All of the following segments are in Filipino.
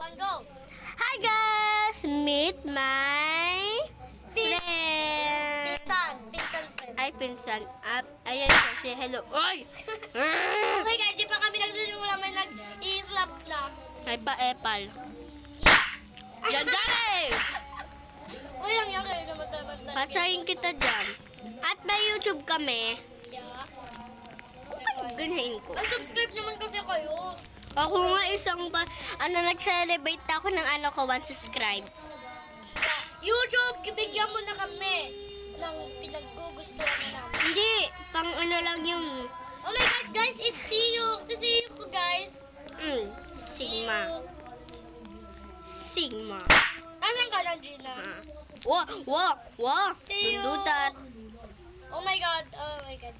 1, go! Hi guys! Meet my friend. Pinsan friend. Ay, pinsan. At ayan kasi, hello. Oy! Oh my God, di pa kami nagsusimula, may nag-i-slap na. Ay, pa-epal. Diyan, diyan eh! Uy, lang yan kayo naman talaga. Patsahin kita dyan. At may YouTube kami. Yeah. Ganahin ko. Ay, subscribe naman kasi kayo. Ako nga isang nag-celebrate ako ng 1 subscribe. YouTube, bigyan mo na kami ng pinaggugustuhan na namin. Hindi, pang lang yun. Oh my God, guys, it's Siyu. Si Siyu ko, guys. Sigma. Sigma. Asan ka lang, Gina? Wow. See you. Don't do that. Oh my God,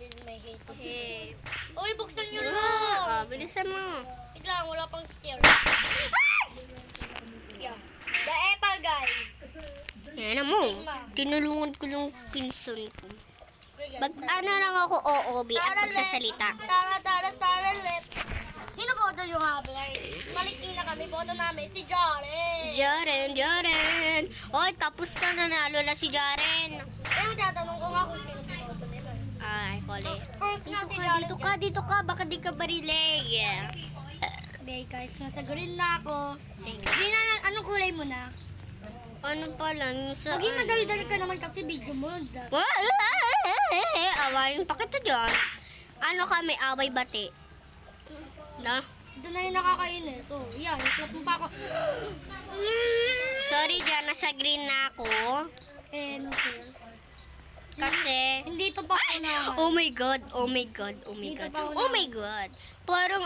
this is my hate. Hey. Uy, buksan nyo lang. Bilisan mo. Wait lang, wala pang steer. Yeah. The apple, guys. Yan mo. Tinulungan ko yung pinsan ko. Lang ako OOB at magsasalita. Tara, let's. Sino boto yung habi, guys? Maliki na kami, boto namin si Jaren. Jaren. Oy, tapos na nanalo na si Jaren. Eh, tatanong ko nga kung sino boto nila. Ay, kole. First na si Jaren. Dito ka. Baka di ka barilig. Okay, guys, nasa green na ako. Gina, anong kulay mo na? Ano pa lang sa... Maging madali-dali ka naman kasi video mo. Awayin pa kita dyan. Ano kami, away bati. Na? Ito na yung nakakainis. So, yan, islap mo pa ako. Sorry dyan, nasa green na ako. And, Kasi... hindi to pa ako Oh my God. Parang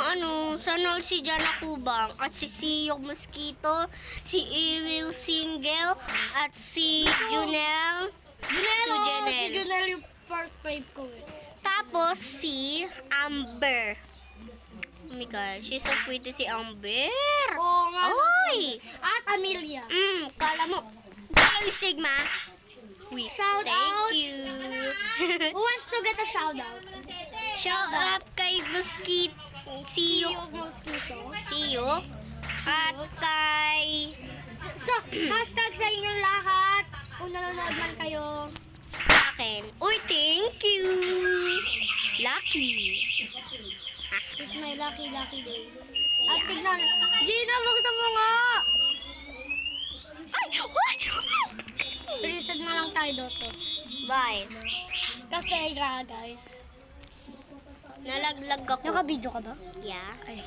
sana si Jana Kubang at si Siyok Mosquito, si Ewil Single, at si Junel. Si Junel yung first 5 ko eh. Tapos si Amber. Oh my God, she's so pretty si Amber. Oo nga. Oy! At Amelia. Kala mo. Kala ni Sigma. Shout out. Thank you. Who wants to get a shout out? Shout out kay Mosquito. Siyok Mosquito. Siyok. At kay... So, hashtag sa inyong lahat. Kung nanonood man kayo. Sa akin. Uy, thank you. Lucky. It's my lucky day. At tignan. Gina, buksan mo nga. Ay, what? Reset na lang tayo dito. Bye. Kasi, guys. Nalaglag ako. Naka-video ka ba? Yeah. Ay.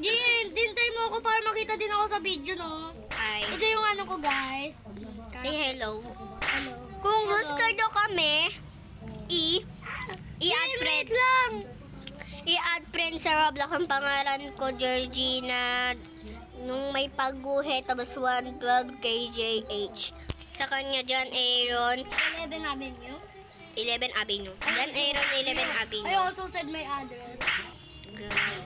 Gin, dintay mo ako para makita din ako sa video, no? Ay. Ito yung ano ko, guys. Say hello. Hello. Kung gusto nyo kami, i-add friend. lang. I-add friend sa Roblox ang pangalan ko, Georgina. Nung may pagguhe, tapos 112 KJH. Sa kanya, John Aaron. 11 Avenue. 11 Avenue. John Aaron, 11 Avenue. I also said my address. Girl.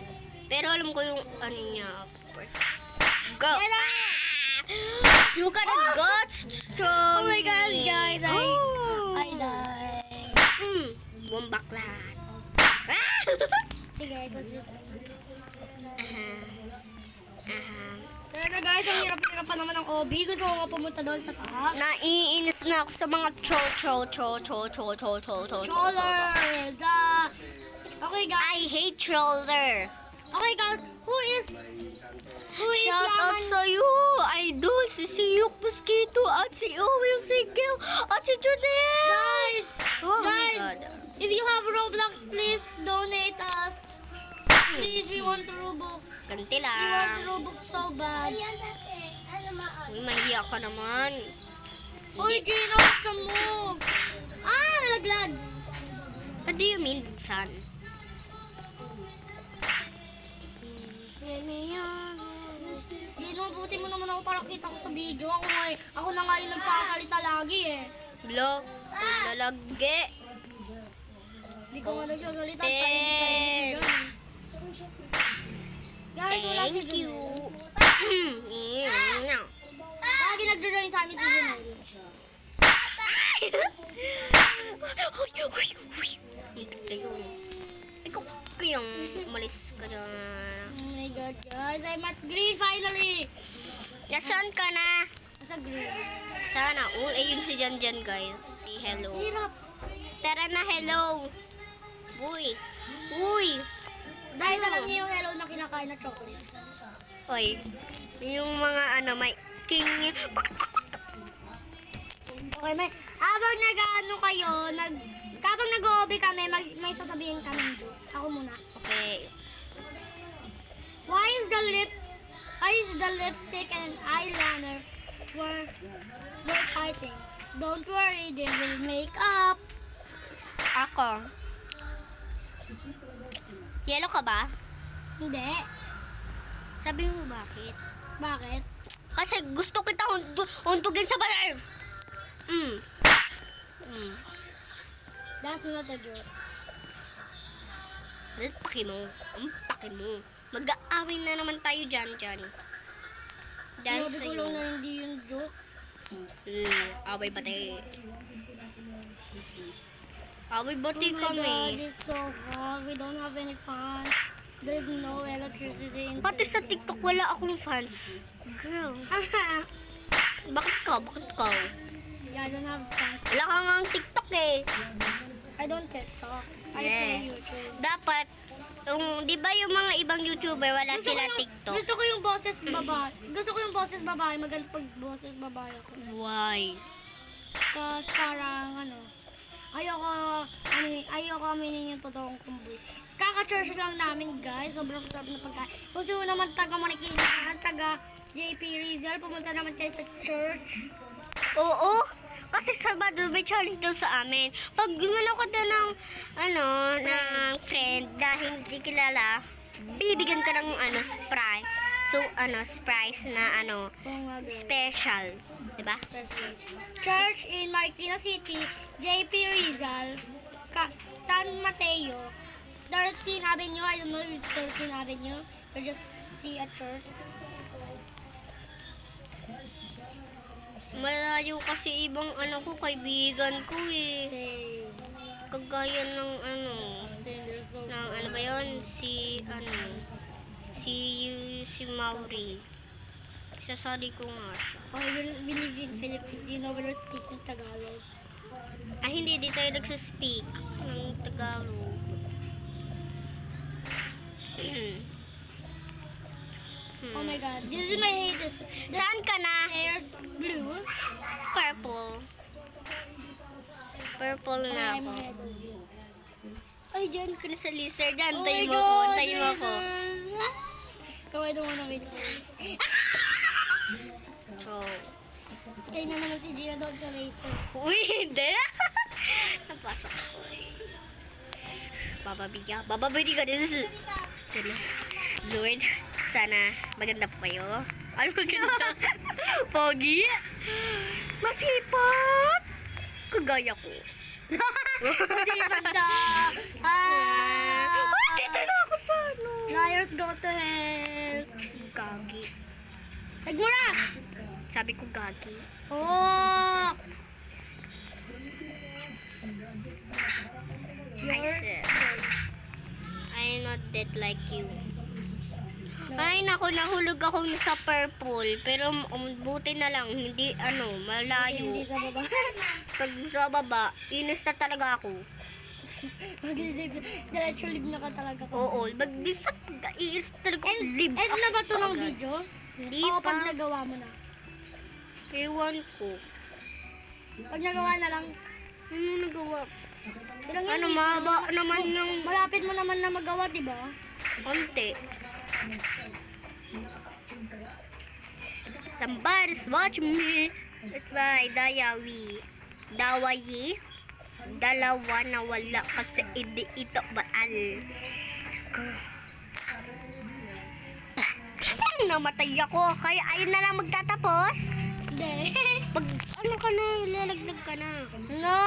Pero alam ko yung ano niya. Go! Hello! You got a guts strong. Oh my God, guys. Oh. I died. Bumbaklat. Sige, ito just... Pero Pero guys, ang hirap-hirap pa naman ng OB. Gusto ko nga pumunta doon sa taas. naiinis na ako sa mga Trollers! Okay guys. I hate troller. Okay guys, who is Shout out Laman? sa iyo, idol, si Siyok Mosquito at si Owil Single at si Judel. Guys! Oh my Guys! God. If you have Roblox, please donate us. Please, we want Robux. Ganti We want lang. Robux so bad. Uy, mahiya ka naman. Uy, Gina, buksan mo. Nalaglag. What do you mean, son? Gina, buti mo naman ako para kita ko sa video. Ako na nga yung nagsasalita lagi eh. Blo, lalagge. Hindi ko nga nagsasalita. Thanks. Guys, wala si Thank you. Junel. Lagi nagjo-join sa amin si Junel. Ikaw, Piyong. Umalis ka na. Oh my God, guys. I'm at green finally. Nasaan ka na? Nasa green. Sana all. Ayun si Jan, guys. Si hello. Hirap. Tara na, hello. Uy. Uy. Dahil sa lang yung hello na kinakain na chocolate. Oy. Yung mga may king. Okay, habang nag-ano kayo, kapag nag-OB kami, may sasabihin kami. Ako muna. Okay. Why is the lipstick and eyeliner were fighting? Don't worry, they will make up. Ako. Yellow ka ba? Hindi. Sabi mo bakit? Bakit? Kasi gusto kita untugin sa baler. That's not a joke. Paki mo. Paki mo. Mag-aawin na naman tayo dyan. Dahil Sabi ko sa'yo. lang na hindi yung joke. Away bati. Away bati Oh my kami. God, it's so hot. We don't have any fun. There's no electricity in Pati sa TikTok wala akong fans. Girl. Bakit ka? Yeah, I don't have fun. Wala ka nga ang TikTok eh. I don't TikTok. I Yeah. play YouTube. Dapat, di ba yung mga ibang YouTuber wala sila TikTok? Gusto ko yung boses babae. Gusto ko yung boses babae. Maganda pag boses babae ako. Why? Kasi parang ayoko aminin yung totoong kong voice. Kaka-church lang namin, guys. Sobrang sarap na pagkain. Kung sino naman taga Marikina, taga JP Rizal, pumunta naman kayo sa church. Oo. Kasi Sabado may challenge daw sa amin. Pag gumano ka daw ng, ng friend dahil hindi kilala, bibigyan ka ng, surprise. So, surprise na, Oo nga, girl. special. Diba? Church in Marikina City, JP Rizal, San Mateo, 13 Avenue. I don't know if it's 13 Avenue. You just see a church. Malayo kasi ibang kaibigan ko eh. Same. Kagaya ng They're so ng ba yun? Si Mauri. Sasali ko nga siya. we live in Philippines. You know, we're speaking Tagalog. Hindi, di tayo nagsaspeak ng Tagalog. Oh my God, this is my hate. Saan ka na? Hair's blue. Purple. Purple na I'm ako. ahead of you. Ay, dyan ka na sa lizard. Dyan, Oh antayin my mo ako. God, Antayin mo ako. So I don't wanna wait for you. Oh. Kaya na naman si Gina doon sa lasers. Uy, hindi. Napasok ako eh. Bababidi ka din. Lord, sana maganda po kayo. Ano maganda? Pogi? Masipag? Kagaya ko. Kasi banda! Dito na ako sa Liars go to hell! Gagi. Nagmura! Sabi ko gagi. Oh! I said, I'm not dead like you. Ay, naku, nahulog ako sa purple. Pero buti na lang, hindi, malayo. Hindi sa baba. Pag sa baba, inis na talaga ako. Diretso live na ka talaga ko. Oo, mag-disat, iis talaga ako. Live End na ba ito ng agad. video? Hindi Oo, pa. pag nagawa mo na. Ewan ko. Pag nagawa na lang, Ano nagawa? ilang yung Ano, video? mahaba naman yung Malapit mo naman na magawa, diba? konti. Somebody's watching me. That's why Dawayi. Dalawa na wala kasi hindi ito baal. Namatay ako. Kaya ayun na lang magtatapos. Hindi. Ka na, ilalagdag ka na. No!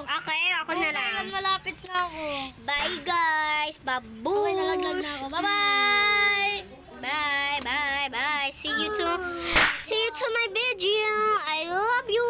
Okay, ako na lang. Malapit na ako. Bye guys. Babush. Okay, nalaglag na ako. Bye-bye! Bye. See you to my video. I love you.